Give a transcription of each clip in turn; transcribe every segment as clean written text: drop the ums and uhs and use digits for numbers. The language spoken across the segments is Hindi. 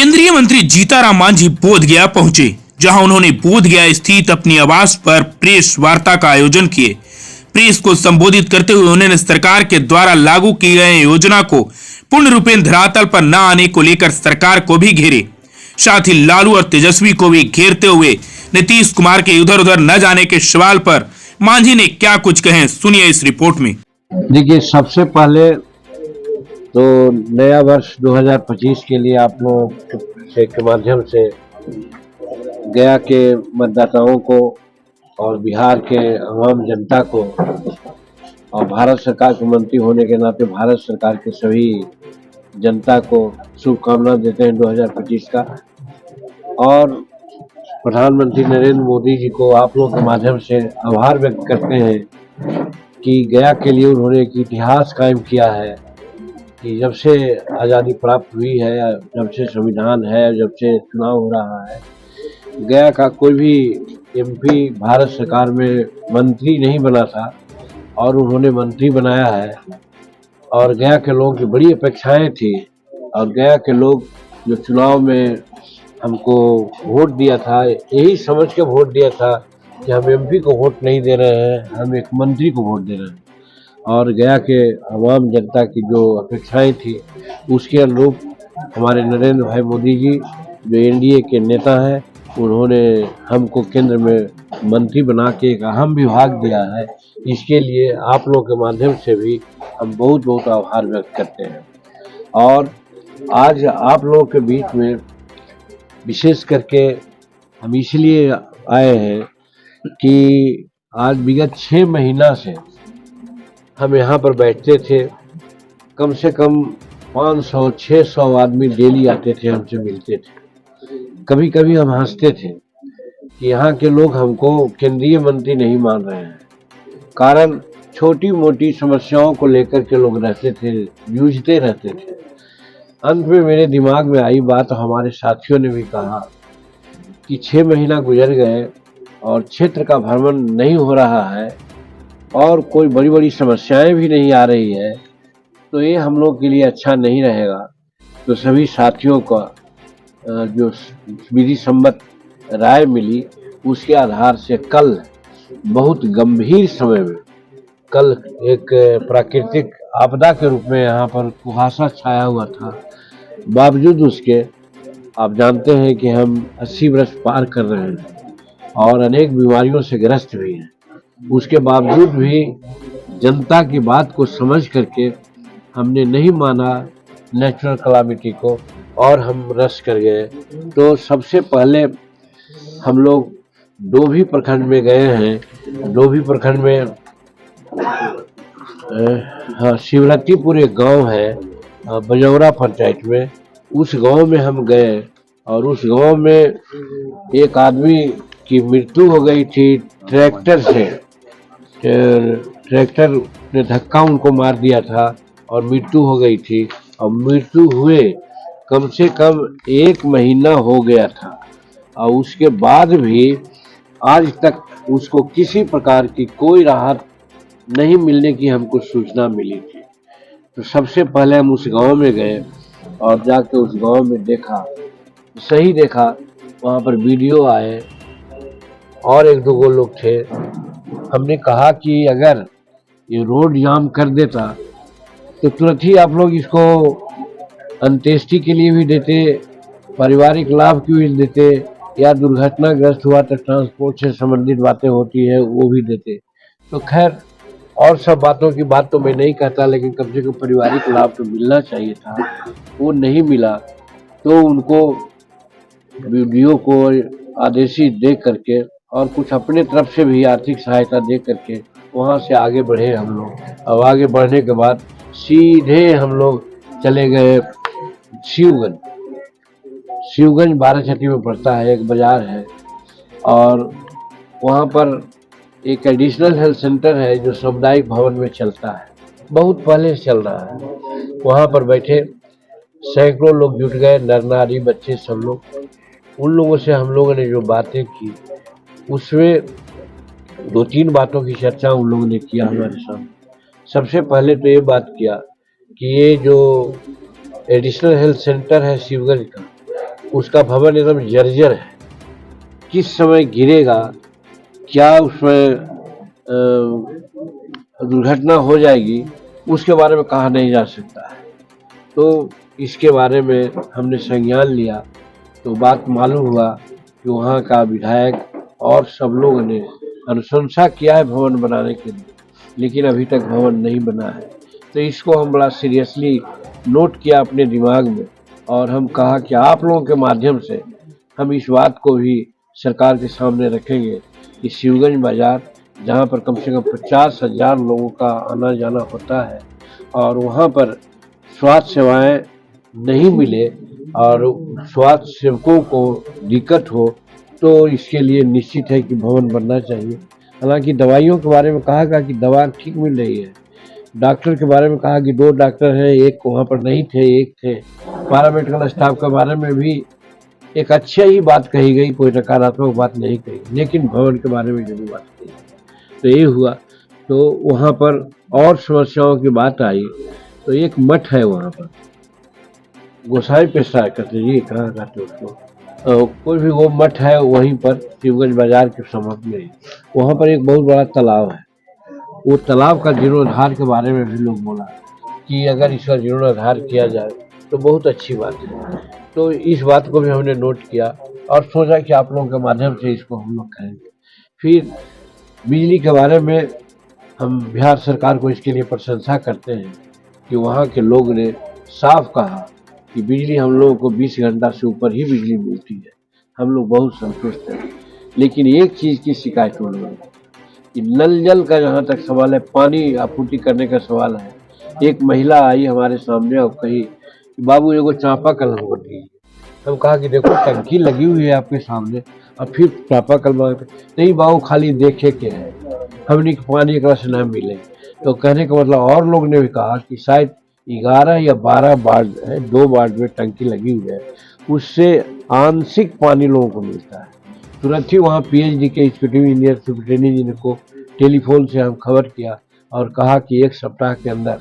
केंद्रीय मंत्री जीतनराम मांझी बोधगया पहुंचे, जहां उन्होंने बोधगया स्थित अपनी आवास पर प्रेस वार्ता का आयोजन किए। प्रेस को संबोधित करते हुए उन्होंने सरकार के द्वारा लागू की गई योजना को पूर्ण रूपेण धरातल पर न आने को लेकर सरकार को भी घेरे। साथ ही लालू और तेजस्वी को भी घेरते हुए नीतीश कुमार के इधर उधर न जाने के सवाल पर मांझी ने क्या कुछ कहे, सुनिए इस रिपोर्ट में। देखिए, सबसे पहले तो नया वर्ष 2025 के लिए आप लोग के माध्यम से गया के मतदाताओं को और बिहार के आम जनता को और भारत सरकार के मंत्री होने के नाते भारत सरकार के सभी जनता को शुभकामना देते हैं 2025 का। और प्रधानमंत्री नरेंद्र मोदी जी को आप लोग के माध्यम से आभार व्यक्त करते हैं कि गया के लिए उन्होंने एक इतिहास कायम किया है कि जब से आज़ादी प्राप्त हुई है, जब से संविधान है, जब से चुनाव हो रहा है, गया का कोई भी एमपी भारत सरकार में मंत्री नहीं बना था और उन्होंने मंत्री बनाया है। और गया के लोगों की बड़ी अपेक्षाएं थी और गया के लोग जो चुनाव में हमको वोट दिया था, यही समझ के वोट दिया था कि हम एमपी को वोट नहीं दे रहे हैं, हम एक मंत्री को वोट दे रहे हैं। और गया के आवाम जनता की जो अपेक्षाएं थी उसके अनुरूप हमारे नरेंद्र भाई मोदी जी जो एनडीए के नेता हैं, उन्होंने हमको केंद्र में मंत्री बना के एक अहम विभाग दिया है। इसके लिए आप लोग के माध्यम से भी हम बहुत बहुत आभार व्यक्त करते हैं। और आज आप लोगों के बीच में विशेष करके हम इसलिए आए हैं कि आज विगत 6 महीना से हम यहाँ पर बैठते थे, कम से कम 500-600 आदमी डेली आते थे, हमसे मिलते थे। कभी कभी हम हंसते थे कि यहाँ के लोग हमको केंद्रीय मंत्री नहीं मान रहे हैं, कारण छोटी मोटी समस्याओं को लेकर के लोग रहते थे, जूझते रहते थे। अंत में मेरे दिमाग में आई बात, हमारे साथियों ने भी कहा कि 6 महीना गुजर गए और क्षेत्र का भ्रमण नहीं हो रहा है और कोई बड़ी बड़ी समस्याएं भी नहीं आ रही है, तो ये हम लोग के लिए अच्छा नहीं रहेगा। तो सभी साथियों का जो विधि सम्मत राय मिली, उसके आधार से कल बहुत गंभीर समय में, कल एक प्राकृतिक आपदा के रूप में यहाँ पर कुहासा छाया हुआ था, बावजूद उसके आप जानते हैं कि हम 80 वर्ष पार कर रहे हैं और अनेक बीमारियों से ग्रस्त भी हैं, उसके बावजूद भी जनता की बात को समझ करके हमने नहीं माना नेचुरल कलामिटी को और हम रस कर गए। तो सबसे पहले हम लोग डोभी प्रखंड में गए हैं। डोभी प्रखंड में शिवरत्तीपुर एक गांव है बजौरा पंचायत में, उस गांव में हम गए और उस गांव में एक आदमी की मृत्यु हो गई थी ट्रैक्टर से। ट्रैक्टर ने धक्का उनको मार दिया था और मृत्यु हो गई थी। और मृत्यु हुए कम से कम 1 महीना हो गया था और उसके बाद भी आज तक उसको किसी प्रकार की कोई राहत नहीं मिलने की हमको सूचना मिली थी। तो सबसे पहले हम उस गांव में गए और जाके उस गांव में देखा, सही देखा, वहाँ पर वीडियो आए और 1-2 लोग थे। हमने कहा कि अगर ये रोड जाम कर देता तो तुरंत ही आप लोग इसको अंत्येष्टि के लिए भी देते, पारिवारिक लाभ के भी देते, या दुर्घटनाग्रस्त हुआ तो ट्रांसपोर्ट से संबंधित बातें होती है वो भी देते। तो खैर, और सब बातों की बात तो मैं नहीं कहता, लेकिन कम से कम पारिवारिक लाभ तो मिलना चाहिए था, वो नहीं मिला। तो उनको वीडियो को आदेशित दे करके और कुछ अपने तरफ से भी आर्थिक सहायता दे करके वहाँ से आगे बढ़े हम लोग। अब आगे बढ़ने के बाद सीधे हम लोग चले गए शिवगंज। शिवगंज बाराचट्टी में पड़ता है, एक बाजार है और वहाँ पर एक एडिशनल हेल्थ सेंटर है जो सामुदायिक भवन में चलता है, बहुत पहले से चल रहा है। वहाँ पर बैठे सैकड़ों लोग जुट गए, नर नारी बच्चे सब लोग। उन लोगों से हम लोगों ने जो बातें की, उसमें 2-3 बातों की चर्चा उन लोगों ने किया हमारे सामने। सबसे पहले तो ये बात किया कि ये जो एडिशनल हेल्थ सेंटर है शिवगंज का, उसका भवन एकदम जर्जर है, किस समय गिरेगा, क्या उसमें दुर्घटना हो जाएगी, उसके बारे में कहा नहीं जा सकता है। तो इसके बारे में हमने संज्ञान लिया तो बात मालूम हुआ कि वहाँ का विधायक और सब लोगों ने अनुशंसा किया है भवन बनाने के लिए, लेकिन अभी तक भवन नहीं बना है। तो इसको हम बड़ा सीरियसली नोट किया अपने दिमाग में, और हम कहा कि आप लोगों के माध्यम से हम इस बात को भी सरकार के सामने रखेंगे कि शिवगंज बाजार, जहाँ पर कम से कम 50,000 लोगों का आना जाना होता है और वहाँ पर स्वास्थ्य सेवाएं नहीं मिले और स्वास्थ्य सेवकों को दिक्कत हो, तो इसके लिए निश्चित है कि भवन बनना चाहिए। हालांकि दवाइयों के बारे में कहा गया कि दवा ठीक मिल रही है। डॉक्टर के बारे में कहा कि 2 डॉक्टर हैं, एक वहाँ पर नहीं थे, एक थे। पैरामेडिकल स्टाफ के बारे में भी एक अच्छी ही बात कही गई, कोई नकारात्मक बात नहीं कही, लेकिन भवन के बारे में जरूर बात कही। तो ये हुआ, तो वहाँ पर और समस्याओं की बात आई। तो एक मठ है वहाँ पर, गोसाई पेशा कहते जी, कहाँ कहते उसको, तो कोई भी वो मठ है वहीं पर शिवगंज बाजार के समूह में। वहाँ पर एक बहुत बड़ा तालाब है। वो तालाब का जीर्णोद्धार के बारे में भी लोग बोला कि अगर इसका जीर्णोद्धार किया जाए तो बहुत अच्छी बात है। तो इस बात को भी हमने नोट किया और सोचा कि आप लोगों के माध्यम से इसको हम लोग करेंगे। फिर बिजली के बारे में हम बिहार सरकार को इसके लिए प्रशंसा करते हैं कि वहाँ के लोग ने साफ कहा कि बिजली हम लोगों को 20 घंटा से ऊपर ही बिजली मिलती है, हम लोग बहुत संतुष्ट हैं। लेकिन एक चीज़ की शिकायत हो रही है कि नल जल का जहाँ तक सवाल है, पानी आपूर्ति करने का सवाल है। एक महिला आई हमारे सामने और कही कि बाबू एगो चापाकल हमको दीजिए। हम कहा कि देखो टंकी लगी हुई है आपके सामने, अब फिर चापाकल मांगते, नहीं बाबू खाली देखे के है, हमने पानी एक से न मिले। तो कहने का मतलब, और लोग ने भी कहा कि शायद 11 या 12 वार्ड है, 2 वार्ड में टंकी लगी हुई है, उससे आंशिक पानी लोगों को मिलता है। तुरंत ही वहाँ पीएचडी के एग्जीक्यूटिव इंजीनियर सुब्रटेनी जी को टेलीफोन से हम खबर किया और कहा कि 1 सप्ताह के अंदर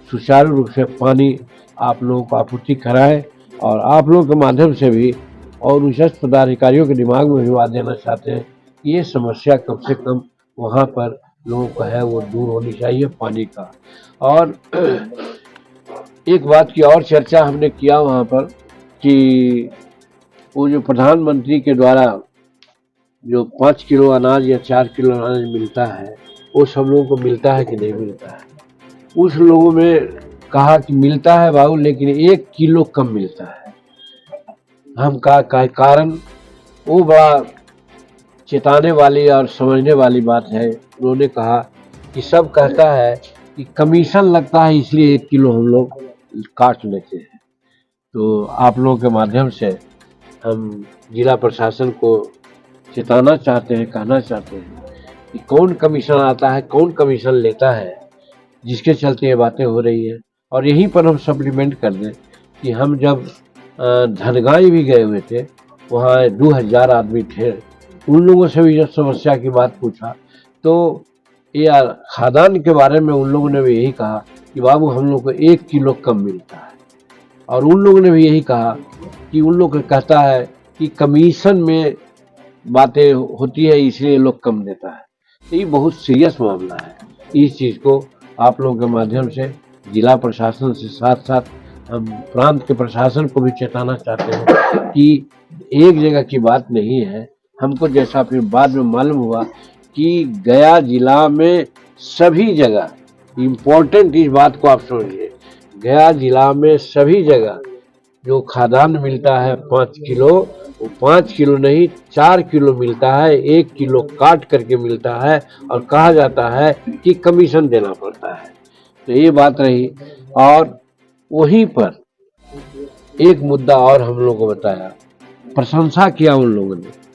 सुचारू रूप से पानी आप लोगों को आपूर्ति कराएं, और आप लोगों के माध्यम से भी और उच्च पदाधिकारियों के दिमाग में भी बात देना चाहते हैं कि ये समस्या कम से कम वहाँ पर लोगों को है वो दूर होनी चाहिए पानी का। और एक बात की और चर्चा हमने किया वहाँ पर कि वो जो प्रधानमंत्री के द्वारा जो 5 किलो अनाज या 4 किलो अनाज मिलता है, वो सब लोगों को मिलता है कि नहीं मिलता है। उस लोगों में कहा कि मिलता है बाबू, लेकिन 1 किलो कम मिलता है। हम कहा कारण, वो बड़ा चेताने वाली और समझने वाली बात है। उन्होंने कहा कि सब कहता है कि कमीशन लगता है इसलिए 1 किलो हम लोग काट लेते हैं। तो आप लोगों के माध्यम से हम जिला प्रशासन को चेताना चाहते हैं, कहना चाहते हैं कि कौन कमीशन आता है, कौन कमीशन लेता है, जिसके चलते ये बातें हो रही है। और यहीं पर हम सप्लीमेंट कर दें कि हम जब धनगाई भी गए हुए थे, वहाँ 2000 आदमी थे, उन लोगों से भी जब समस्या की बात पूछा तो ये खादान के बारे में उन लोगों ने भी यही कहा कि बाबू हम लोग को 1 किलो कम मिलता है। और उन लोगों ने भी यही कहा कि उन लोग कहता है कि कमीशन में बातें होती है इसलिए लोग कम देता है। तो ये बहुत सीरियस मामला है। इस चीज़ को आप लोगों के माध्यम से जिला प्रशासन से साथ साथ हम प्रांत के प्रशासन को भी चेताना चाहते हैं कि एक जगह की बात नहीं है। हमको जैसा फिर बाद में मालूम हुआ कि गया जिला में सभी जगह, इम्पोर्टेंट इस बात को आप समझिए, गया जिला में सभी जगह जो खाद्यान्न मिलता है 5 किलो, वो 5 किलो नहीं 4 किलो मिलता है, 1 किलो काट करके मिलता है और कहा जाता है कि कमीशन देना पड़ता है। तो ये बात रही। और वहीं पर एक मुद्दा और हम लोगों को बताया, प्रशंसा किया उन लोगों ने।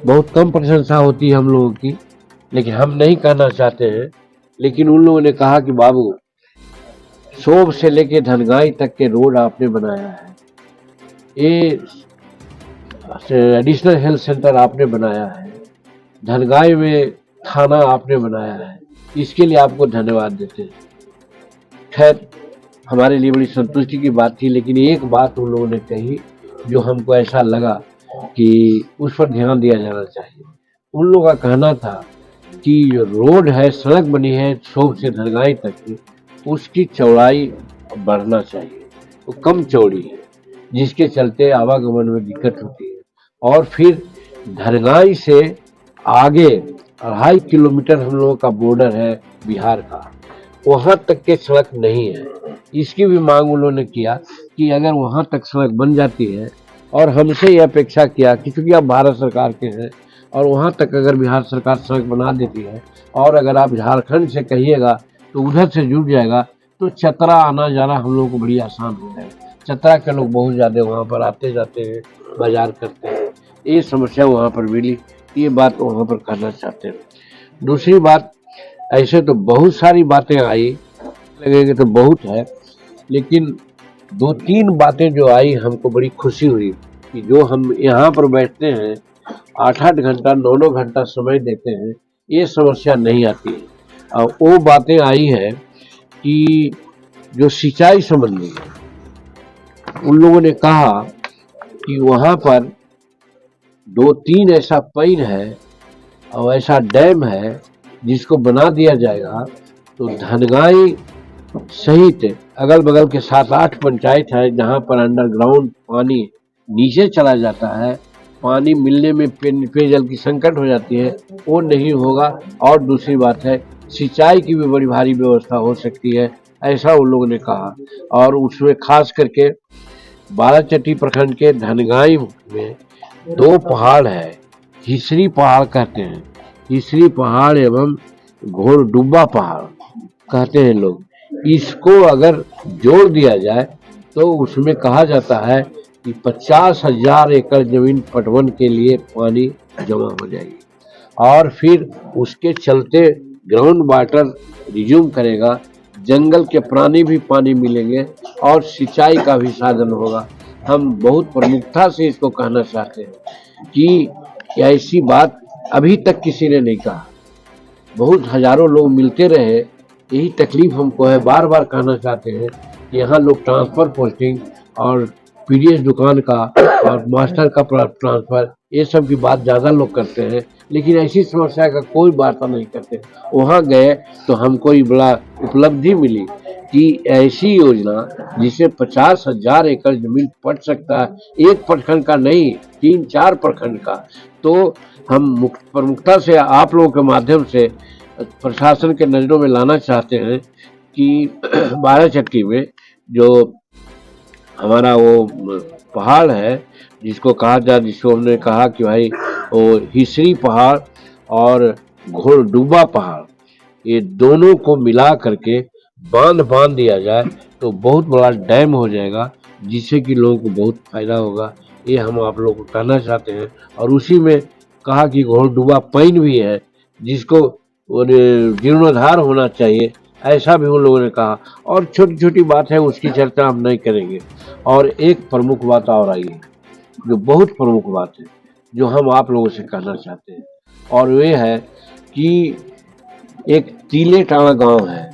बहुत कम प्रशंसा होती है हम लोगों की, लेकिन हम नहीं कहना चाहते हैं। लेकिन उन लोगों ने कहा कि बाबू शोभ से लेके धनगाई तक के रोड आपने बनाया है, ये एडिशनल हेल्थ सेंटर आपने बनाया है, धनगाई में थाना आपने बनाया है, इसके लिए आपको धन्यवाद देते हैं। खैर हमारे लिए बड़ी संतुष्टि की बात थी। लेकिन एक बात उन लोगों ने कही जो हमको ऐसा लगा कि उस पर ध्यान दिया जाना चाहिए। उन लोगों का कहना था कि जो रोड है, सड़क बनी है शोभ से धरगाई तक की, उसकी चौड़ाई बढ़ना चाहिए। वो कम चौड़ी है, जिसके चलते आवागमन में दिक्कत होती है। और फिर धरगाई से आगे 2.5 किलोमीटर हम लोगों का बॉर्डर है बिहार का, वहां तक के सड़क नहीं है। इसकी भी मांग उन्होंने किया कि अगर वहां तक सड़क बन जाती है, और हमसे यह अपेक्षा किया कि चूंकि आप भारत सरकार के हैं और वहां तक अगर बिहार सरकार सड़क बना देती है, और अगर आप झारखंड से कहिएगा तो उधर से जुड़ जाएगा, तो चतरा आना जाना हम लोग को बड़ी आसान हो जाएगा। चतरा के लोग बहुत ज्यादा वहां पर आते जाते हैं, बाजार करते हैं, ये समस्या वहां पर मिली। ये बात वहां पर करना चाहते हैं। दूसरी बात, ऐसे तो बहुत सारी बातें आई, लगेंगे तो बहुत है, लेकिन 2-3 बातें जो आई हमको बड़ी खुशी हुई कि जो हम यहाँ पर बैठते हैं 8-8 घंटा 9-9 घंटा समय देते हैं, ये समस्या नहीं आती है। और वो बातें आई है कि जो सिंचाई संबंधी, उन लोगों ने कहा कि वहाँ पर 2-3 ऐसा पेड़ है और ऐसा डैम है जिसको बना दिया जाएगा तो धनगाई सहित अगल बगल के 7-8 पंचायत है जहां पर अंडरग्राउंड पानी नीचे चला जाता है, पानी मिलने में पेयजल की संकट हो जाती है, वो नहीं होगा। और दूसरी बात है, सिंचाई की भी बड़ी भारी व्यवस्था हो सकती है, ऐसा उन लोगों ने कहा। और उसमें खास करके बाराचट्टी प्रखंड के धनगाई में 2 पहाड़ है, हिसरी पहाड़ कहते हैं, हिसरी पहाड़ एवं घोड़डुब्बा पहाड़ कहते हैं लोग। इसको अगर जोड़ दिया जाए तो उसमें कहा जाता है कि 50,000 एकड़ जमीन पटवन के लिए पानी जमा हो जाएगी, और फिर उसके चलते ग्राउंड वाटर रिज्यूम करेगा, जंगल के प्राणी भी पानी मिलेंगे और सिंचाई का भी साधन होगा। हम बहुत प्रमुखता से इसको कहना चाहते हैं कि ऐसी बात अभी तक किसी ने नहीं कहा। बहुत हजारों लोग मिलते रहे, यही तकलीफ हमको है। बार बार कहना चाहते हैं कि यहाँ लोग ट्रांसफर पोस्टिंग और पीडीएस दुकान का और मास्टर का ट्रांसफर, ये सब की बात ज़्यादा लोग करते हैं, लेकिन ऐसी समस्या का कोई वार्ता नहीं करते। वहाँ गए तो हमको ये बड़ा उपलब्धि मिली कि ऐसी योजना जिसे 50,000 एकड़ जमीन पट सकता है, एक प्रखंड का नहीं 3-4 प्रखंड का। तो हम प्रमुखता से आप लोगों के माध्यम से प्रशासन के नजरों में लाना चाहते हैं कि बाराचट्टी में जो हमारा वो पहाड़ है जिसको कहा जाए, जिसको हमने कहा कि भाई वो हिसरी पहाड़ और घोड़डुब्बा पहाड़, ये दोनों को मिला करके बांध दिया जाए तो बहुत बड़ा डैम हो जाएगा, जिससे कि लोगों को बहुत फायदा होगा। ये हम आप लोगों को कहना चाहते हैं। और उसी में कहा कि घोड़डुब्बा पैन भी है जिसको जीर्णोद्धार होना चाहिए, ऐसा भी उन लोगों ने कहा। और छोटी छोटी बात है, उसकी चर्चा हम नहीं करेंगे। और एक प्रमुख बात और आई है, जो बहुत प्रमुख बात है, जो हम आप लोगों से कहना चाहते हैं, और वे है कि एक तीले टाणा गांव है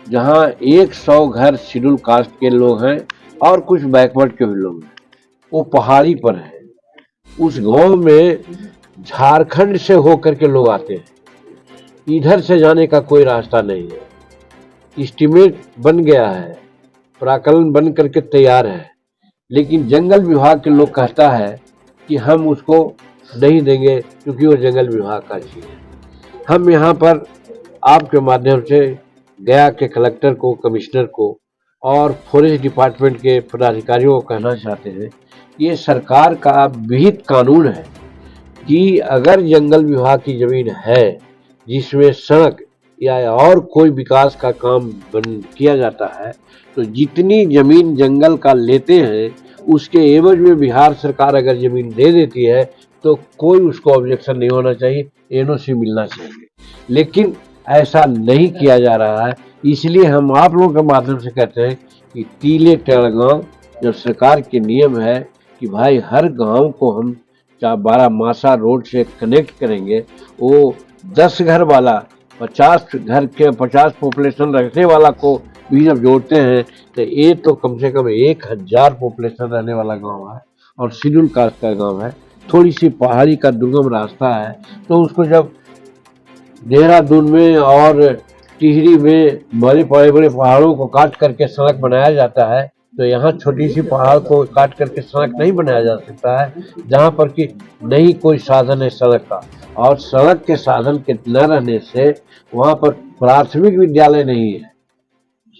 जहां 100 घर शेड्यूल कास्ट के लोग हैं और कुछ बैकवर्ड के भी लोग हैं। वो पहाड़ी पर है। उस गांव में झारखंड से होकर के लोग आते हैं, इधर से जाने का कोई रास्ता नहीं है। एस्टीमेट बन गया है, प्राकलन बन करके तैयार है, लेकिन जंगल विभाग के लोग कहता है कि हम उसको नहीं देंगे क्योंकि वो जंगल विभाग का चीज है। हम यहाँ पर आपके माध्यम से गया के कलेक्टर को, कमिश्नर को और फॉरेस्ट डिपार्टमेंट के पदाधिकारियों को कहना चाहते हैं, ये सरकार का विहित कानून है कि अगर जंगल विभाग की जमीन है जिसमें सड़क या और कोई विकास का काम किया जाता है, तो जितनी जमीन जंगल का लेते हैं उसके एवज में बिहार सरकार अगर जमीन दे देती है तो कोई उसको ऑब्जेक्शन नहीं होना चाहिए, एनओसी मिलना चाहिए। लेकिन ऐसा नहीं किया जा रहा है। इसलिए हम आप लोगों के माध्यम से कहते हैं कि तीले टेढ़ गाँव जो सरकार के नियम है कि भाई हर गांव को हम 12 रोड से कनेक्ट करेंगे, वो 10 घर वाला 50 घर के 50 पॉपुलेशन रखने वाला को भी जब जोड़ते हैं तो ये तो कम से कम 1000 पॉपुलेशन रहने वाला गांव है। और शेड्यूल कास्ट का गांव है, थोड़ी सी पहाड़ी का दुर्गम रास्ता है। तो उसको जब देहरादून में और टिहरी में बड़े बड़े पहाड़ों को काट करके सड़क बनाया जाता है, तो यहाँ छोटी सी पहाड़ को काट करके सड़क नहीं बनाया जा सकता है, जहाँ पर कि नहीं कोई साधन है सड़क का। और सड़क के साधन के न रहने से वहाँ पर प्राथमिक विद्यालय नहीं है,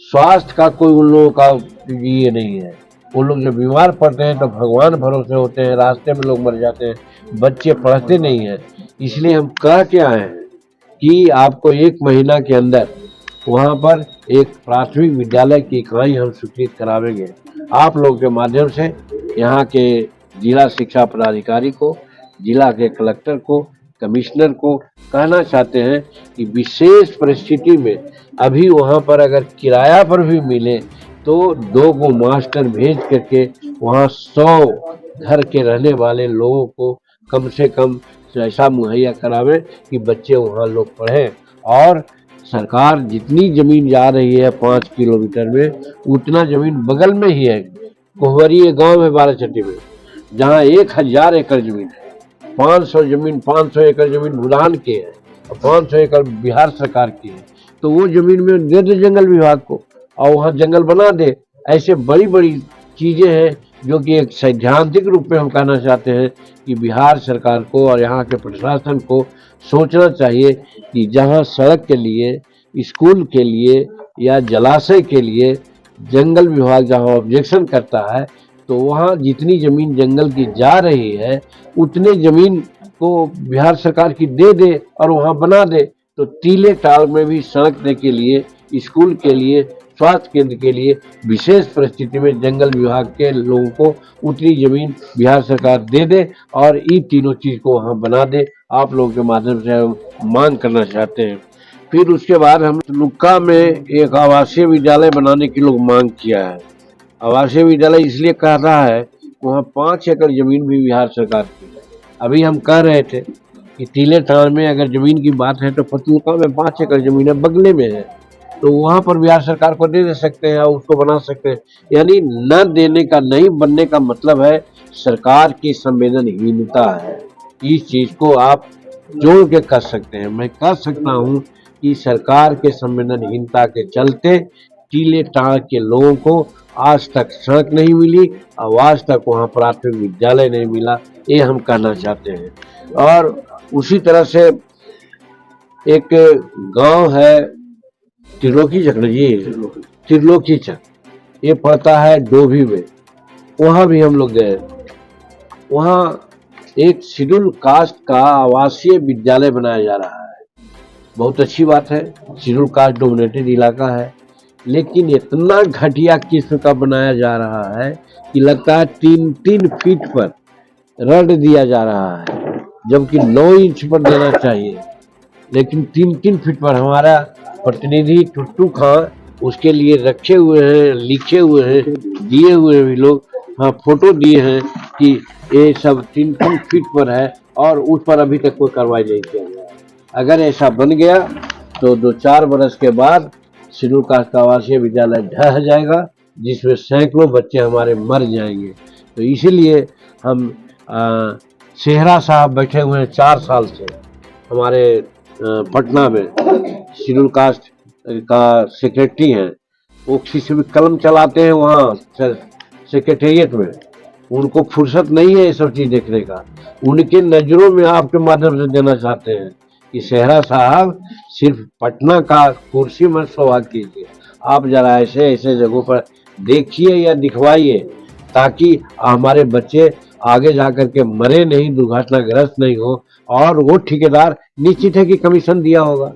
स्वास्थ्य का कोई उन लोगों का ये नहीं है। वो लोग जब बीमार पड़ते हैं तो भगवान भरोसे होते हैं, रास्ते में लोग मर जाते हैं, बच्चे पढ़ते नहीं हैं। इसलिए हम कह के आए हैं कि आपको 1 महीना के अंदर वहाँ पर एक प्राथमिक विद्यालय की इकाई हम स्वीकृत करावेंगे। आप लोग के माध्यम से यहाँ के जिला शिक्षा पदाधिकारी को, जिला के कलेक्टर को, कमिश्नर को कहना चाहते हैं कि विशेष परिस्थिति में अभी वहाँ पर अगर किराया पर भी मिले तो 2 को मास्टर भेज करके वहाँ 100 घर के रहने वाले लोगों को कम से कम ऐसा मुहैया करावे कि बच्चे वहाँ लोग पढ़ें। और सरकार जितनी जमीन जा रही है 5 किलोमीटर में, उतना जमीन बगल में ही है, कोहवरी गांव है बाराचट्टी में, जहाँ 1000 एकड़ जमीन है। 500 एकड़ जमीन भूटान की है और 500 एकड़ बिहार सरकार की है। तो वो जमीन में दे दे जंगल विभाग को और वहाँ जंगल बना दे। ऐसे बड़ी बड़ी चीजें हैं जो कि एक सैद्धांतिक रूप में हम कहना चाहते हैं कि बिहार सरकार को और यहाँ के प्रशासन को सोचना चाहिए कि जहाँ सड़क के लिए, स्कूल के लिए या जलाशय के लिए जंगल विभाग जहाँ ऑब्जेक्शन करता है, तो वहाँ जितनी जमीन जंगल की जा रही है उतने जमीन को बिहार सरकार की दे दे और वहाँ बना दे। तो टीले टाल में भी सड़क के लिए, स्कूल के लिए, स्वास्थ्य केंद्र के लिए विशेष परिस्थिति में जंगल विभाग के लोगों को उतनी जमीन बिहार सरकार दे दे और ये तीनों चीज को वहाँ बना दे। आप लोगों के माध्यम से हम मांग करना चाहते हैं। फिर उसके बाद हम लुक्का में एक आवासीय विद्यालय बनाने की लोग मांग किया है। आवासीय विद्यालय इसलिए कह रहा है, वहाँ 5 एकड़ जमीन भी बिहार सरकार की है। अभी हम कह रहे थे कि टीले टाल में अगर जमीन की बात है तो फतुल्का में 5 एकड़ जमीन है, बगले में है, तो वहाँ पर बिहार सरकार को दे सकते हैं और उसको बना सकते हैं। यानी न देने का, नहीं बनने का मतलब है सरकार की संवेदनहीनता है। इस चीज को आप जोड़ के कर सकते हैं। मैं कह सकता हूँ कि सरकार के संवेदनहीनता के चलते टीले टाल के लोगों को आज तक सड़क नहीं मिली और आज तक वहाँ प्राथमिक विद्यालय नहीं मिला, ये हम कहना चाहते हैं। और उसी तरह से एक गांव है त्रिलोकी चक, ये पड़ता है डोभी में, वहाँ भी हम लोग गए। वहाँ एक शेड्यूल कास्ट का आवासीय विद्यालय बनाया जा रहा है। बहुत अच्छी बात है, शेड्यूल कास्ट डोमिनेटेड इलाका है, लेकिन इतना घटिया किस्म का बनाया जा रहा है कि लगता है 3-3 फीट पर रड दिया जा रहा है, जबकि 9 इंच पर देना चाहिए, लेकिन 3-3 फीट पर। हमारा प्रतिनिधि टुट्टू खां उसके लिए रखे हुए हैं, लिखे हुए हैं, दिए हुए भी लोग, हाँ फोटो दिए हैं कि ये सब 3-3 फीट पर है और उस पर अभी तक कोई कार्रवाई नहीं किया गया। अगर ऐसा बन गया तो 2-4 बरस के बाद शेड्यूल कास्ट का आवासीय विद्यालय ढह जाएगा, जिसमें सैकड़ों बच्चे हमारे मर जाएंगे। तो इसीलिए हम सेहरा साहब बैठे हुए हैं 4 साल से हमारे पटना में, शेड्यूल कास्ट का सेक्रेटरी हैं, वो किसी भी कलम चलाते हैं वहाँ सेक्रेटेरिएट में, उनको फुर्सत नहीं है ये सब चीज देखने का। उनके नजरों में आपके माध्यम से देना चाहते हैं कि सेहरा साहब सिर्फ पटना का कुर्सी मत सौभाग्य कीजिए, आप जरा ऐसे ऐसे जगहों पर देखिए या दिखवाइए, ताकि हमारे बच्चे आगे जाकर के मरे नहीं, दुर्घटनाग्रस्त नहीं हो। और वो ठेकेदार निश्चित है कि कमीशन दिया होगा,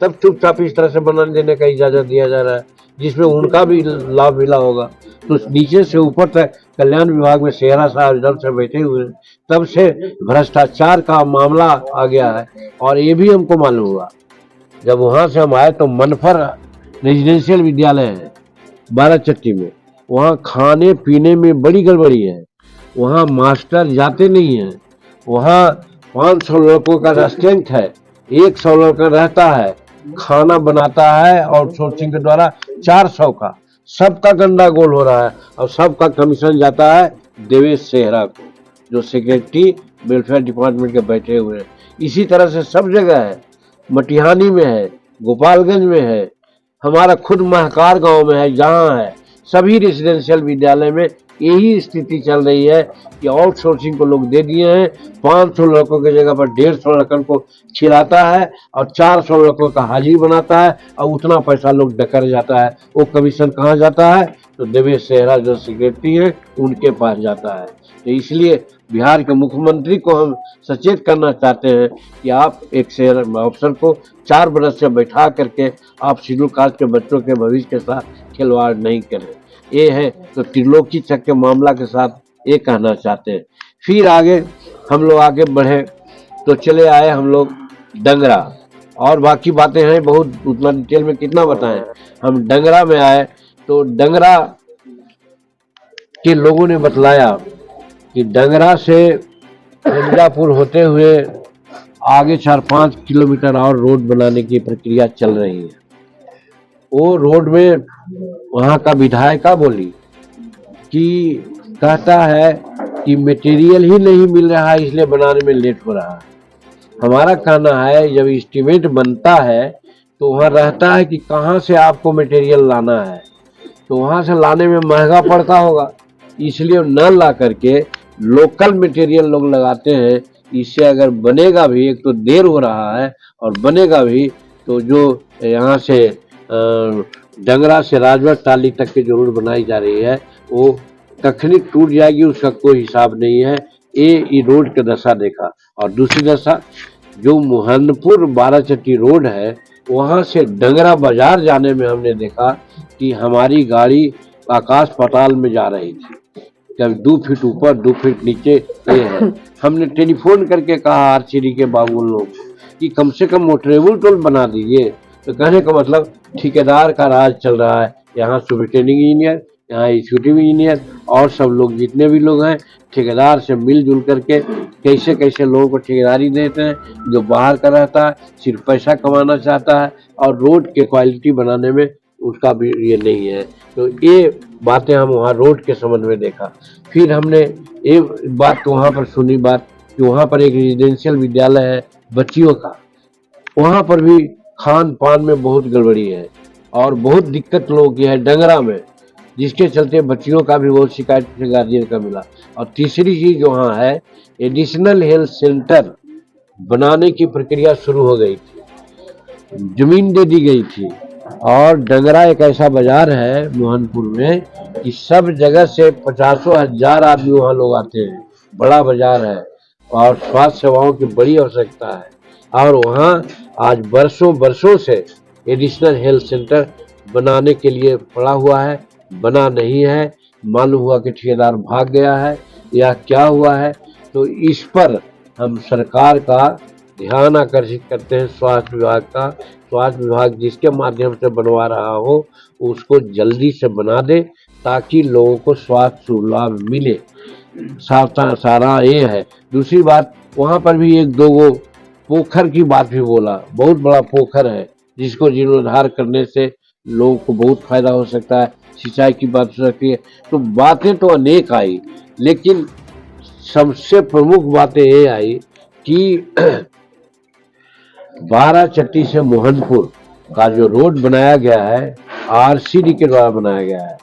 तब चुपचाप इस तरह से बनाने देने का इजाजत दिया जा रहा है, जिसमें उनका भी लाभ मिला होगा। तो नीचे से ऊपर तक कल्याण विभाग में सेहरा साहब जब से बैठे हुए हैं, तब से भ्रष्टाचार का मामला आ गया है। और ये भी हमको मालूम हुआ, जब वहां से हम आए तो मनफर रेजिडेंशियल विद्यालय है बाराचट्टी में, वहाँ खाने पीने में बड़ी गड़बड़ी है, वहाँ मास्टर जाते नहीं है, वहाँ 500 लड़कों का स्ट्रेंथ है, 100 लड़का रहता है, खाना बनाता है और सोर्सिंग के द्वारा 400 का, सबका गंदा गोल हो रहा है और सबका कमीशन जाता है देवेश सेहरा को, जो सेक्रेटरी वेलफेयर डिपार्टमेंट के बैठे हुए हैं। इसी तरह से सब जगह है, मटिहानी में है, गोपालगंज में है, हमारा खुद महकार गांव में है, जहां है सभी रेजिडेंशियल विद्यालय में यही स्थिति चल रही है कि आउटसोर्सिंग को लोग दे दिए हैं। 500 लड़कों की जगह पर 150 लड़कों को खिलाता है और 400 लड़कों का हाजिर बनाता है और उतना पैसा लोग डकर जाता है। वो कमीशन कहाँ जाता है? तो देवेश सेहरा जो सेक्रेटरी है उनके पास जाता है। तो इसलिए बिहार के मुख्यमंत्री को हम सचेत करना चाहते हैं कि आप एक शेयर अफसर को 4 बरस से बैठा करके आप शेड्यूल कास्ट के बच्चों के भविष्य के साथ खिलवाड़ नहीं करें। ये है तो त्रिलोकी चक के मामला के साथ ये कहना चाहते हैं। फिर आगे हम लोग आगे बढ़े तो चले आए हम लोग डंगरा, और बाकी बातें हैं बहुत, उतना डिटेल में कितना बताएं। हम डंगरा में आए तो डंगरा के लोगों ने बतलाया कि डंगरा से मिर्जापुर होते हुए आगे 4-5 किलोमीटर और रोड बनाने की प्रक्रिया चल रही है। वो रोड में वहाँ का विधायिका बोली कि कहता है कि मटेरियल ही नहीं मिल रहा है इसलिए बनाने में लेट हो रहा है। हमारा कहना है जब एस्टीमेट बनता है तो वहाँ रहता है कि कहाँ से आपको मटेरियल लाना है, तो वहाँ से लाने में महंगा पड़ता होगा, इसलिए न ला करके लोकल मटेरियल लोग लगाते हैं। इससे अगर बनेगा भी, एक तो देर हो रहा है और बनेगा भी तो जो यहाँ से डंगरा से राजभर टाली तक की जो रोड बनाई जा रही है वो कखनी टूट जाएगी उसका कोई हिसाब नहीं है। ये रोड की दशा देखा। और दूसरी दशा जो मोहनपुर बाराचट्टी रोड है वहाँ से डंगरा बाजार जाने में हमने देखा कि हमारी गाड़ी आकाश पाताल में जा रही थी, कभी 2 फीट ऊपर 2 फीट नीचे ये है। हमने टेलीफोन करके कहा आरसीडी के बाबू लोग कि कम से कम मोटरेबल टोल बना दीजिए। तो कहने का मतलब ठेकेदार का राज चल रहा है। यहाँ सुपरिटेंडिंग इंजीनियर, यहाँ एग्जीक्यूटिव इंजीनियर और सब लोग जितने भी लोग हैं ठेकेदार से मिलजुल करके कैसे कैसे लोगों को ठेकेदारी देते हैं। जो बाहर का रहता है सिर्फ पैसा कमाना चाहता है और रोड के क्वालिटी बनाने में उसका भी ये नहीं है। तो ये बातें हम वहाँ रोड के संबंध में देखा। फिर हमने एक बात तो वहाँ पर सुनी बात कि वहाँ पर एक रेजिडेंशियल विद्यालय है बच्चियों का, वहाँ पर भी खान पान में बहुत गड़बड़ी है और बहुत दिक्कत लोगों की है डंगरा में, जिसके चलते बच्चियों का भी बहुत शिकायत गार्जियन का मिला। और तीसरी चीज वहाँ है एडिशनल हेल्थ सेंटर बनाने की प्रक्रिया शुरू हो गई थी, जमीन दे दी गई थी। और डंगरा एक ऐसा बाजार है मोहनपुर में कि सब जगह से 50,000 आदमी वहाँ लोग आते हैं। बड़ा बाजार है और स्वास्थ्य सेवाओं की बड़ी आवश्यकता है। और वहाँ आज बरसों से एडिशनल हेल्थ सेंटर बनाने के लिए पड़ा हुआ है, बना नहीं है। मालूम हुआ कि ठेकेदार भाग गया है या क्या हुआ है। तो इस पर हम सरकार का ध्यान आकर्षित करते हैं, स्वास्थ्य विभाग का। स्वास्थ्य विभाग जिसके माध्यम से बनवा रहा हो उसको जल्दी से बना दे ताकि लोगों को स्वास्थ्य लाभ मिले। सारा ये है। दूसरी बात वहाँ पर भी 1-2 पोखर की बात भी बोला, बहुत बड़ा पोखर है जिसको जीर्णोद्धार करने से लोगों को बहुत फायदा हो सकता है, सिंचाई की बात हो सकती है। तो बातें तो अनेक आई, लेकिन सबसे प्रमुख बातें ये आई कि बाराचट्टी से मोहनपुर का जो रोड बनाया गया है आरसीडी के द्वारा बनाया गया है,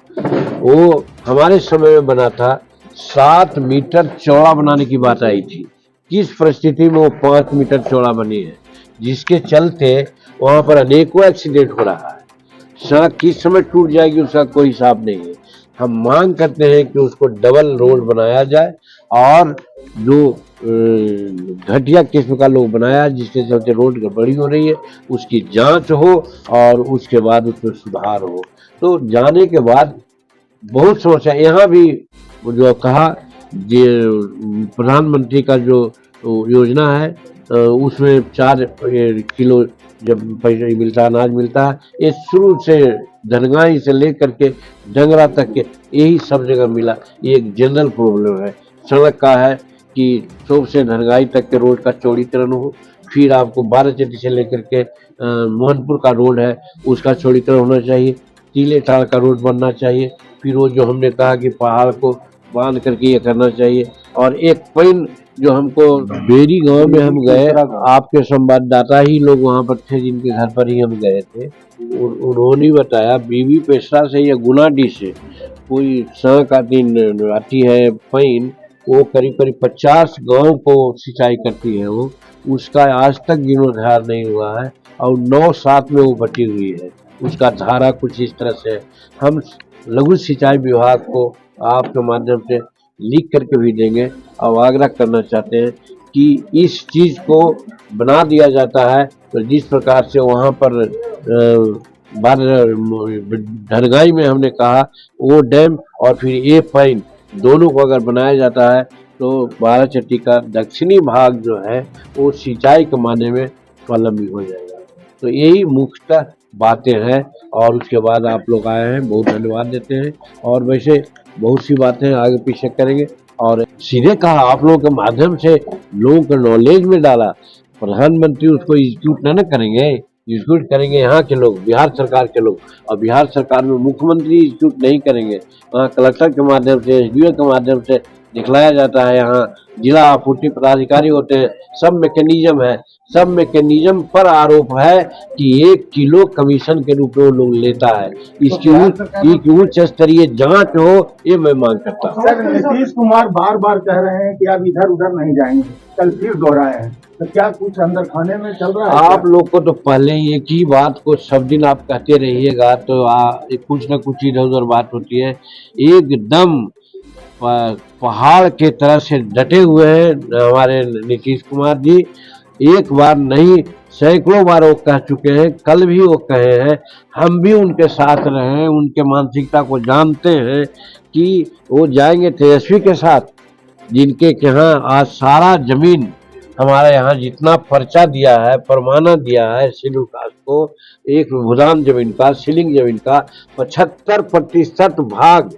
वो हमारे समय में बना था 7 मीटर चौड़ा बनाने की बात आई थी। किस परिस्थिति में वो 5 मीटर चौड़ा बनी है, जिसके चलते वहां पर अनेकों एक्सीडेंट हो रहा है। सड़क किस समय टूट जाएगी उसका कोई हिसाब नहीं है। हम मांग करते हैं कि उसको डबल रोड बनाया जाए और जो घटिया किस्म का लोग बनाया जिसके चलते रोड गड़बड़ी हो रही है उसकी जांच हो और उसके बाद उसमें सुधार हो। तो जाने के बाद बहुत समस्या यहाँ भी जो कहा प्रधानमंत्री का जो योजना है उसमें 4 किलो जब पैसा मिलता है, अनाज मिलता है, ये शुरू से धनगाई से लेकर के डंगरा तक के यही सब जगह मिला। ये एक जनरल प्रॉब्लम है। सड़क का है कि चौक से धनगाई तक के रोड का चौड़ीकरण हो, फिर आपको बाराचट्टी से लेकर के मोहनपुर का रोड है उसका चौड़ीकरण होना चाहिए, टीले टाल का रोड बनना चाहिए। फिर वो जो हमने कहा कि पहाड़ को बांध करके ये करना चाहिए। और एक पॉइंट जो हमको बेरी गांव में हम गए, आपके संवाददाता ही लोग वहां पर थे जिनके घर पर ही हम गए थे, उन्होंने बताया बीबी पेशरा से या गुनाडी से कोई सांक आती है पैन, वो करीब करीब 50 गांव को सिंचाई करती है। वो उसका आज तक जीर्णोद्धार नहीं हुआ है और 9/7 में वो बटी हुई है। उसका धारा कुछ इस तरह से हम लघु सिंचाई विभाग को आपके माध्यम से लिख करके भी देंगे और आग्रह करना चाहते हैं कि इस चीज को बना दिया जाता है। तो जिस प्रकार से वहाँ पर ढरगाई में हमने कहा वो डैम और फिर ये पाइन दोनों को अगर बनाया जाता है तो बाराचट्टी का दक्षिणी भाग जो है वो सिंचाई के माने में स्वावलंबी हो जाएगा। तो यही मुख्यतः बातें हैं और उसके बाद आप लोग आए हैं, बहुत धन्यवाद देते हैं। और वैसे बहुत सी बातें आगे पीछे करेंगे और सीधे कहा आप लोगों के माध्यम से लोगों को नॉलेज में डाला। प्रधानमंत्री उसको एग्जीक्यूट न करेंगे, एग्जीक्यूट करेंगे यहाँ के लोग, बिहार सरकार के लोग। और बिहार सरकार में मुख्यमंत्री एग्जीक्यूट नहीं करेंगे, वहाँ कलेक्टर के माध्यम से, एसडीओ के माध्यम से दिखलाया जाता है। यहाँ जिला आपूर्ति पदाधिकारी होते हैं, सब मैकेनिज्म है। सब मैकेनिज्म पर आरोप है कि 1 किलो कमीशन के रूप में वो लोग लेता है। इसकी उच्च स्तरीय जांच हो, ये मैं मांग करता हूँ। सर, नीतीश कुमार बार बार कह रहे हैं कि आप इधर उधर नहीं जाएंगे, कल फिर दोहराए हैं, तो क्या कुछ अंदर खाने में चल रहा है? आप लोग को तो पहले एक ही बात को सब दिन आप कहते रहिएगा तो कुछ न कुछ इधर उधर बात होती है। एकदम पहाड़ के तरह से डटे हुए हैं हमारे नीतीश कुमार जी। एक बार नहीं, सैकड़ों बार वो कह चुके हैं, कल भी वो कहे हैं, हम भी उनके साथ रहे हैं, उनके मानसिकता को जानते हैं कि वो जाएंगे तेजस्वी के साथ, जिनके यहाँ आज सारा जमीन हमारे यहाँ जितना पर्चा दिया है, परमाना दिया है शेड्यूल कास्ट को, एक भूदान जमीन का, सीलिंग जमीन का 75% भाग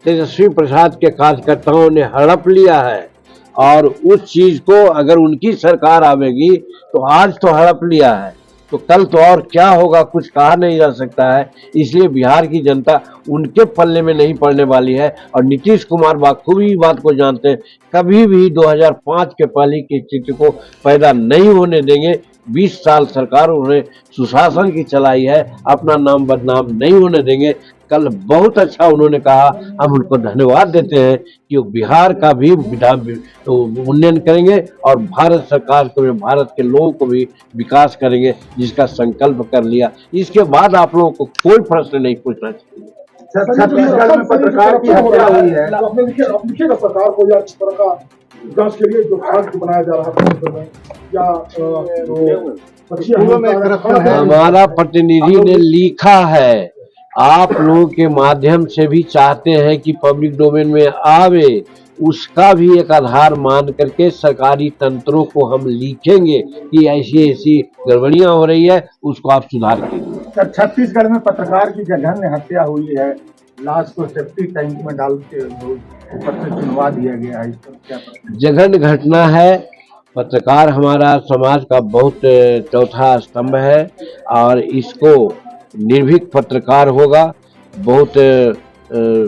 तेजस्वी प्रसाद के कार्यकर्ताओं ने हड़प लिया है। और उस चीज को अगर उनकी सरकार आवेगी तो आज तो हड़प लिया है, तो कल तो और क्या होगा कुछ कहा नहीं जा सकता है। इसलिए बिहार की जनता उनके पल्ले में नहीं पड़ने वाली है। और नीतीश कुमार बाखूबी बात को जानते हैं, कभी भी 2005 के पहले की स्थिति को पैदा नहीं होने देंगे। 20 साल सरकार उन्होंने सुशासन की चलाई है, अपना नाम बदनाम नहीं होने देंगे। कल बहुत अच्छा उन्होंने कहा, हम उनको धन्यवाद देते हैं कि वो बिहार का भी उन्नयन करेंगे और भारत सरकार को भी, भारत के लोगों को भी विकास करेंगे, जिसका संकल्प कर लिया। इसके बाद आप लोगों को कोई प्रश्न नहीं पूछना चाहिए। छत्तीसगढ़ में पत्रकार की हत्या हुई है, अपने सरकार को या सरकार जांच के लिए जो खाद बनाया जा रहा है या हमारा प्रतिनिधि ने लिखा है, आप लोगों के माध्यम से भी चाहते हैं कि पब्लिक डोमेन में आवे, उसका भी एक आधार मान करके सरकारी तंत्रों को हम लिखेंगे कि ऐसी ऐसी गड़बड़ियां हो रही है, उसको आप सुधार कीजिए। सर, छत्तीसगढ़ में पत्रकार की जघन्य हत्या हुई है, लाश को सेफ्टी टैंक में डाल के ऊपर से चुनवा दिया गया है, इस पर क्या? जघन्य घटना है। पत्रकार हमारा समाज का बहुत चौथा स्तंभ है और इसको निर्भीक पत्रकार होगा, बहुत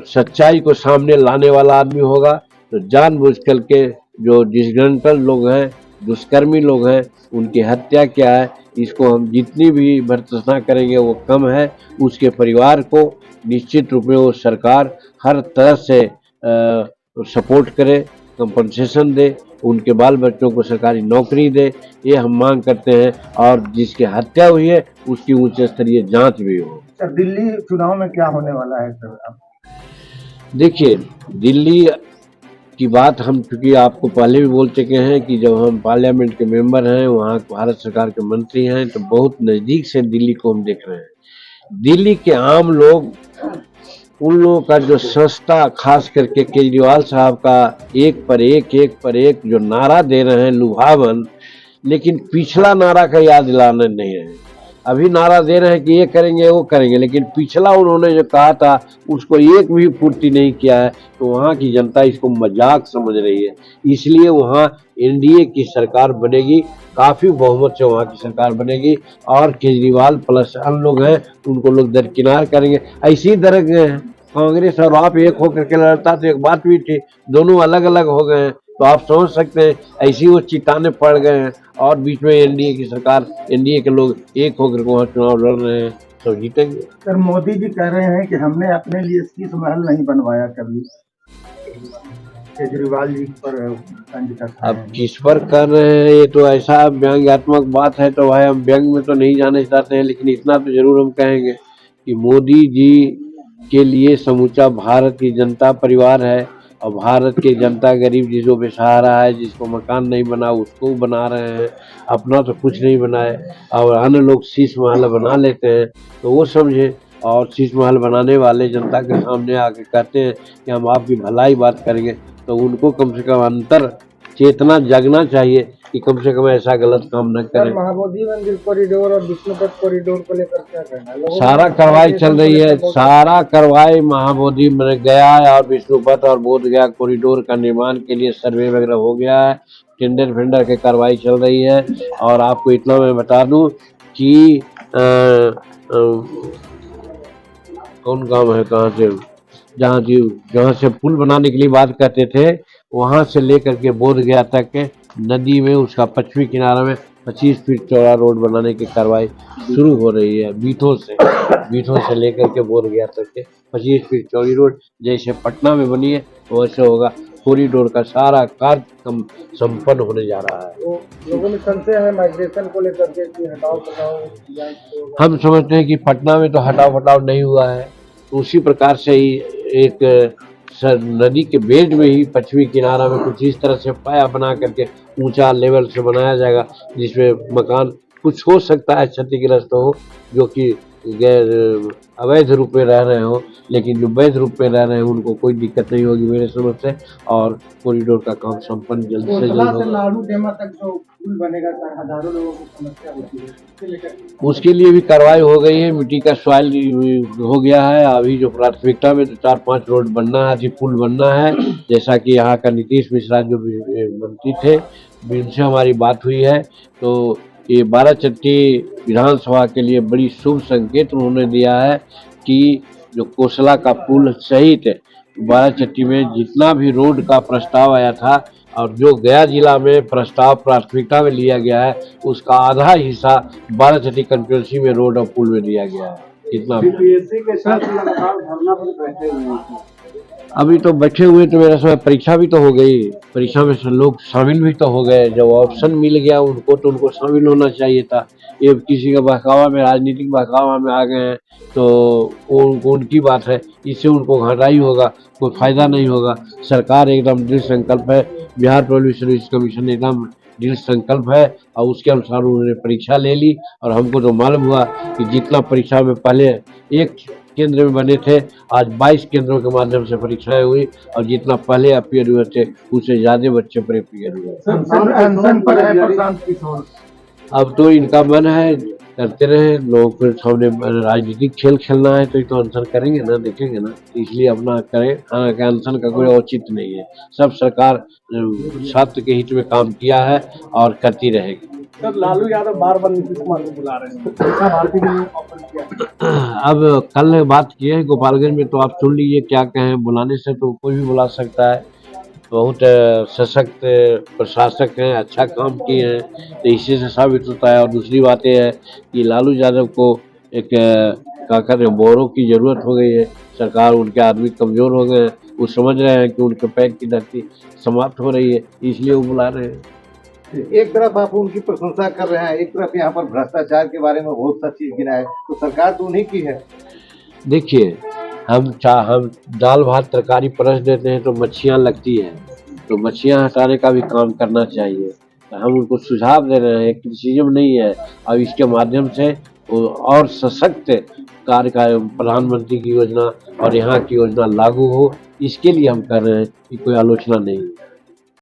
सच्चाई को सामने लाने वाला आदमी होगा। तो जानबूझ करके जो डिसग्रंटल लोग हैं, दुष्कर्मी लोग हैं, उनकी हत्या क्या है, इसको हम जितनी भी भर्त्सना करेंगे वो कम है। उसके परिवार को निश्चित रूप में वो सरकार हर तरह से सपोर्ट करे, कंपनसेशन दे, उनके बाल बच्चों को सरकारी नौकरी दे, ये हम मांग करते हैं। और जिसकी हत्या हुई है उसकी उच्च स्तरीय जांच भी हो। सर, दिल्ली चुनाव में क्या होने वाला है सर? देखिए, दिल्ली की बात हम चूंकि आपको पहले भी बोल चुके हैं कि जब हम पार्लियामेंट के मेंबर हैं, वहाँ भारत सरकार के मंत्री हैं, तो बहुत नज़दीक से दिल्ली को हम देख रहे हैं। दिल्ली के आम लोग, उन लोगों का जो सस्ता, खास करके केजरीवाल साहब का एक पर एक जो नारा दे रहे हैं लुभावन, लेकिन पिछला नारा का याद दिलाने नहीं रहे। अभी नारा दे रहे हैं कि ये करेंगे वो करेंगे, लेकिन पिछला उन्होंने जो कहा था उसको एक भी पूर्ति नहीं किया है। तो वहाँ की जनता इसको मजाक समझ रही है। इसलिए वहाँ एनडीए की सरकार बनेगी, काफी बहुमत से वहाँ की सरकार बनेगी और केजरीवाल प्लस अन्य लोग हैं उनको लोग दरकिनार करेंगे। ऐसी तरह कांग्रेस और आप एक होकर के लड़ता तो एक बात भी थी, दोनों अलग अलग हो गए हैं तो आप समझ सकते हैं ऐसी वो चिताने पड़ गए हैं और बीच में एनडीए की सरकार, एनडीए के लोग एक होकर के वहाँ चुनाव लड़ रहे हैं तो जीतेंगे। सर मोदी जी कह रहे हैं कि हमने अपने लिए शीश महल नहीं बनवाया कभी, केजरीवाल जी पर तंज कसते अब हैं। किस पर कर रहे हैं ये तो ऐसा व्यंग्यात्मक बात है तो भाई हम व्यंग में तो नहीं जाने चाहते हैं, लेकिन इतना तो जरूर हम कहेंगे कि मोदी जी के लिए समूचा भारत की जनता परिवार है और भारत की जनता गरीब जिसको बेसहारा है, जिसको मकान नहीं बना उसको बना रहे हैं, अपना तो कुछ नहीं बनाए और अन्य लोग शीश महल बना लेते हैं तो वो समझे। और शीश महल बनाने वाले जनता के सामने आके कहते हैं कि हम आपकी भलाई बात करेंगे तो उनको कम से कम अंतर चेतना जगना चाहिए कि कम से कम ऐसा गलत काम न करें। महाबोधि मंदिर कॉरिडोर और विष्णुपथ कॉरिडोर को लेकर क्या कहना है? सारा कार्रवाई चल रही है, सारा कार्रवाई महाबोधि में गया है और विष्णुपथ और बोध गया कॉरिडोर का निर्माण के लिए सर्वे वगैरह हो गया है, टेंडर फेंडर की कार्रवाई चल रही है। और आपको इतना मैं बता दूं कि कौन गांव है कहाँ से, जहाँ से पुल बनाने के लिए बात करते थे वहां से लेकर के बोध गया तक के नदी में उसका पश्चिमी किनारा में 25 फीट चौड़ा रोड बनाने की कार्रवाई शुरू हो रही है। बीठों से लेकर के बोध गया तक के 25 फीट चौड़ी रोड जैसे पटना में बनी है वैसे होगा। कॉरिडोर का सारा कार्य संपन्न होने जा रहा है। तो लोगों में संशय है माइग्रेशन को लेकर के कि हटाओ बताओ। हम समझते हैं कि पटना में तो हटाव हटाव नहीं हुआ है, तो उसी प्रकार से ही एक नदी के बेड में ही पश्चिमी किनारा में कुछ इस तरह से पाया बना करके ऊंचा लेवल से बनाया जाएगा जिसमें मकान कुछ हो सकता है क्षतिग्रस्त हो जो कि अवैध रूप में रह रहे हो, लेकिन जो वैध रूप में रह रहे हैं उनको कोई दिक्कत नहीं होगी मेरे समझ से। और कॉरिडोर का काम संपन्न जल्द से जल्द होगा। लाडू डेमा तक जो पुल बनेगा हजारों लोगों को समस्या होती है, उसके लिए भी कार्रवाई हो गई है, मिट्टी का सॉइल हो गया है। अभी जो प्राथमिकता में तो 4-5 रोड बनना है, अभी पुल बनना है। जैसा कि यहाँ का नीतीश मिश्रा जो मंत्री थे उनसे हमारी बात हुई है तो ये बाराचट्टी विधानसभा के लिए बड़ी शुभ संकेत उन्होंने दिया है कि जो कोसला का पुल सहित बाराचट्टी में जितना भी रोड का प्रस्ताव आया था और जो गया जिला में प्रस्ताव प्राथमिकता में लिया गया है उसका आधा हिस्सा बाराचट्टी कंस्टिट्यूंसी में रोड और पुल में दिया गया है। इतना के साथ लगातार धरना पर बैठे हुए हैं। अभी तो बैठे हुए तो मेरा समय परीक्षा भी तो हो गई, परीक्षा में लोग शामिल भी तो हो गए। जब ऑप्शन मिल गया उनको तो उनको शामिल होना चाहिए था। ये किसी का बहकावा में, राजनीतिक बहकावा में आ गए हैं तो उनकी बात है, इससे उनको घाटा ही होगा, कोई फायदा नहीं होगा। सरकार एकदम दृढ़ संकल्प है, बिहार पब्लिक सर्विस कमीशन एकदम दृढ़ संकल्प है और उसके अनुसार उन्होंने परीक्षा ले ली। और हमको तो मालूम हुआ कि जितना परीक्षा में पहले एक केंद्र में बने थे आज 22 केंद्रों के माध्यम से परीक्षाएं हुई और जितना पहले अपियर हुए थे उससे ज्यादा बच्चे पर अपियर हुए। अब तो इनका मन है करते रहे, लोग फिर सामने राजनीतिक खेल खेलना है तो ये तो अनशन करेंगे ना, देखेंगे ना, इसलिए अपना करें। हालांकि अनशन का कोई औचित्य नहीं है, सब सरकार छात्र के हित में काम किया है और करती रहेगी। सर लालू यादव बार-बार नीतीश कुमार को बुला रहे हैं, भारतीय ने ऑफर किया। अब कल बात की है गोपालगंज में तो आप सुन लीजिए क्या कहें, बुलाने से तो कोई भी बुला सकता है। बहुत सशक्त प्रशासक हैं, अच्छा काम किए हैं तो इसी से साबित होता है। और दूसरी बात यह है कि लालू यादव को एक क्या कहते हैं बोरों की जरूरत हो गई है, सरकार उनके आदमी कमजोर हो गए हैं, वो समझ रहे हैं कि उनके पैर की धरती समाप्त हो रही है इसलिए वो बुला रहे हैं। एक तरफ आप उनकी प्रशंसा कर रहे हैं, एक तरफ यहाँ पर भ्रष्टाचार के बारे में बहुत सा चीज गिना है, तो सरकार तो उन्हीं की है। देखिए हम दाल भात तरकारी परस देते हैं तो मच्छियाँ लगती हैं, तो मच्छियाँ हटाने का भी काम करना चाहिए। हम उनको सुझाव दे रहे हैं, क्रिटिसिज्म नहीं है। अब इसके माध्यम से और सशक्त कार्य का प्रधानमंत्री की योजना और यहाँ की योजना लागू हो, इसके लिए हम कर रहे हैं कि कोई आलोचना नहीं है।